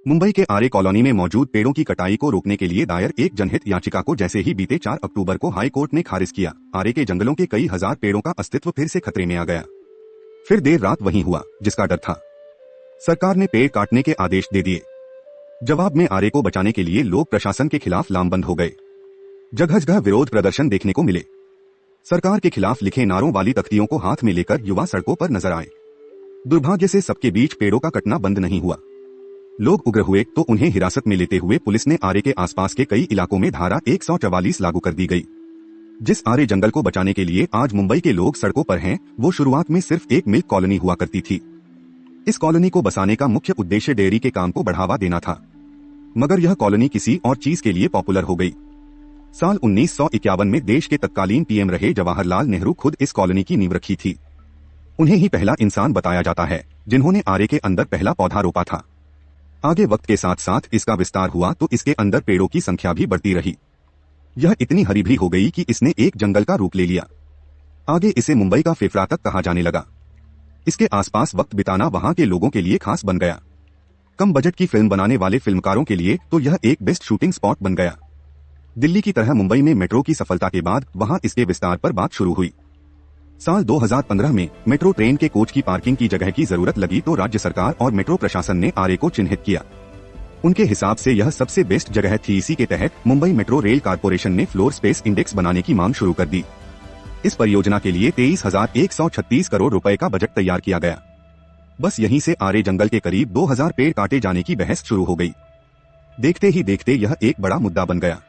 मुंबई के आरे कॉलोनी में मौजूद पेड़ों की कटाई को रोकने के लिए दायर एक जनहित याचिका को जैसे ही बीते 4 अक्टूबर को हाई कोर्ट ने खारिज किया, आरे के जंगलों के कई हजार पेड़ों का अस्तित्व फिर से खतरे में आ गया। फिर देर रात वही हुआ जिसका डर था। सरकार ने पेड़ काटने के आदेश दे दिए। जवाब में आरे को बचाने के लिए लोग प्रशासन के खिलाफ लामबंद हो गए। जगह जगह विरोध प्रदर्शन देखने को मिले। सरकार के खिलाफ लिखे नारों वाली तख्तियों को हाथ में लेकर युवा सड़कों पर नजर आए। दुर्भाग्य से सबके बीच पेड़ों का कटना बंद नहीं हुआ। लोग उग्र हुए तो उन्हें हिरासत में लेते हुए पुलिस ने आरे के आसपास के कई इलाकों में धारा 144 लागू कर दी गई। जिस आरे जंगल को बचाने के लिए आज मुंबई के लोग सड़कों पर हैं, वो शुरुआत में सिर्फ एक मिल्क कॉलोनी हुआ करती थी। इस कॉलोनी को बसाने का मुख्य उद्देश्य डेयरी के काम को बढ़ावा देना था, मगर यह कॉलोनी किसी और चीज के लिए पॉपुलर हो गई। साल 1951 में देश के तत्कालीन पीएम रहे जवाहरलाल नेहरू खुद इस कॉलोनी की नींव रखी थी। उन्हें ही पहला इंसान बताया जाता है जिन्होंने आरे के अंदर पहला पौधा रोपा था। आगे वक्त के साथ साथ इसका विस्तार हुआ तो इसके अंदर पेड़ों की संख्या भी बढ़ती रही। यह इतनी हरी भरी हो गई कि इसने एक जंगल का रूप ले लिया। आगे इसे मुंबई का फेफड़ा तक कहा जाने लगा। इसके आसपास वक्त बिताना वहां के लोगों के लिए खास बन गया। कम बजट की फिल्म बनाने वाले फिल्मकारों के लिए तो यह एक बेस्ट शूटिंग स्पॉट बन गया। दिल्ली की तरह मुंबई में मेट्रो की सफलता के बाद वहां इसके विस्तार पर बात शुरू हुई। साल 2015 में मेट्रो ट्रेन के कोच की पार्किंग की जगह की जरूरत लगी तो राज्य सरकार और मेट्रो प्रशासन ने आरे को चिन्हित किया। उनके हिसाब से यह सबसे बेस्ट जगह थी। इसी के तहत मुंबई मेट्रो रेल कारपोरेशन ने फ्लोर स्पेस इंडेक्स बनाने की मांग शुरू कर दी। इस परियोजना के लिए 23,136 करोड़ रुपए का बजट तैयार किया गया। बस यहीं से आरे जंगल के करीब 2000 पेड़ काटे जाने की बहस शुरू हो गई। देखते ही देखते यह एक बड़ा मुद्दा बन गया।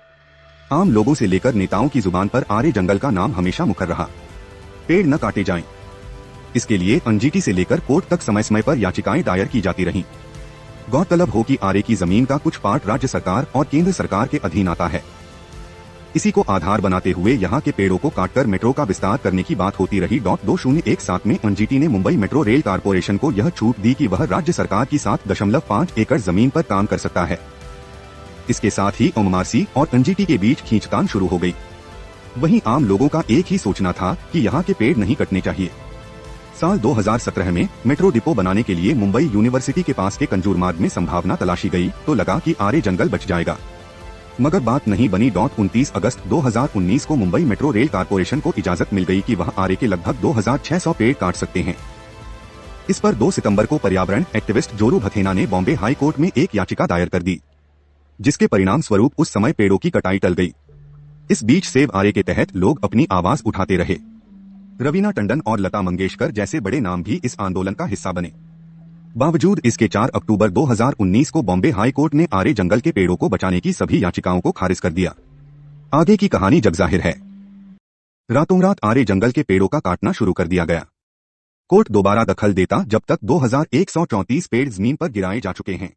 आम लोगों से लेकर नेताओं की जुबान पर आरे जंगल का नाम हमेशा मुखर रहा। पेड़ न काटे जाएं। इसके लिए एनजीटी से लेकर कोर्ट तक समय समय पर याचिकाएं दायर की जाती रहीं। गौरतलब हो कि आरे की जमीन का कुछ पार्ट राज्य सरकार और केंद्र सरकार के अधीन आता है। इसी को आधार बनाते हुए यहाँ के पेड़ों को काटकर मेट्रो का विस्तार करने की बात होती रही। 2017 में एनजीटी ने मुंबई मेट्रो रेल कारपोरेशन को यह छूट दी कि वह राज्य सरकार की 7.5 एकड़ जमीन पर काम कर सकता है। इसके साथ ही एमआरसी और एनजीटी के बीच खींचतान शुरू हो गई। वहीं आम लोगों का एक ही सोचना था कि यहाँ के पेड़ नहीं कटने चाहिए। साल 2017 में मेट्रो डिपो बनाने के लिए मुंबई यूनिवर्सिटी के पास के कंजूर मार्ग में संभावना तलाशी गई तो लगा कि आरे जंगल बच जाएगा, मगर बात नहीं बनी। 29 अगस्त 2019 को मुंबई मेट्रो रेल कारपोरेशन को इजाजत मिल गई कि वह आरे के लगभग 2600 पेड़ काट सकते हैं। इस पर 2 सितंबर को पर्यावरण एक्टिविस्ट जोरू भथेना ने बॉम्बे हाई कोर्ट में एक याचिका दायर कर दी, जिसके परिणाम स्वरूप उस समय पेड़ों की कटाई टल गई। इस बीच सेव आरे के तहत लोग अपनी आवाज उठाते रहे। रवीना टंडन और लता मंगेशकर जैसे बड़े नाम भी इस आंदोलन का हिस्सा बने। बावजूद इसके 4 अक्टूबर 2019 को बॉम्बे हाई कोर्ट ने आरे जंगल के पेड़ों को बचाने की सभी याचिकाओं को खारिज कर दिया। आगे की कहानी जगजाहिर है। रातों रात आरे जंगल के पेड़ों का काटना शुरू कर दिया गया। कोर्ट दोबारा दखल देता जब तक 2134 पेड़ जमीन पर गिराए जा चुके हैं।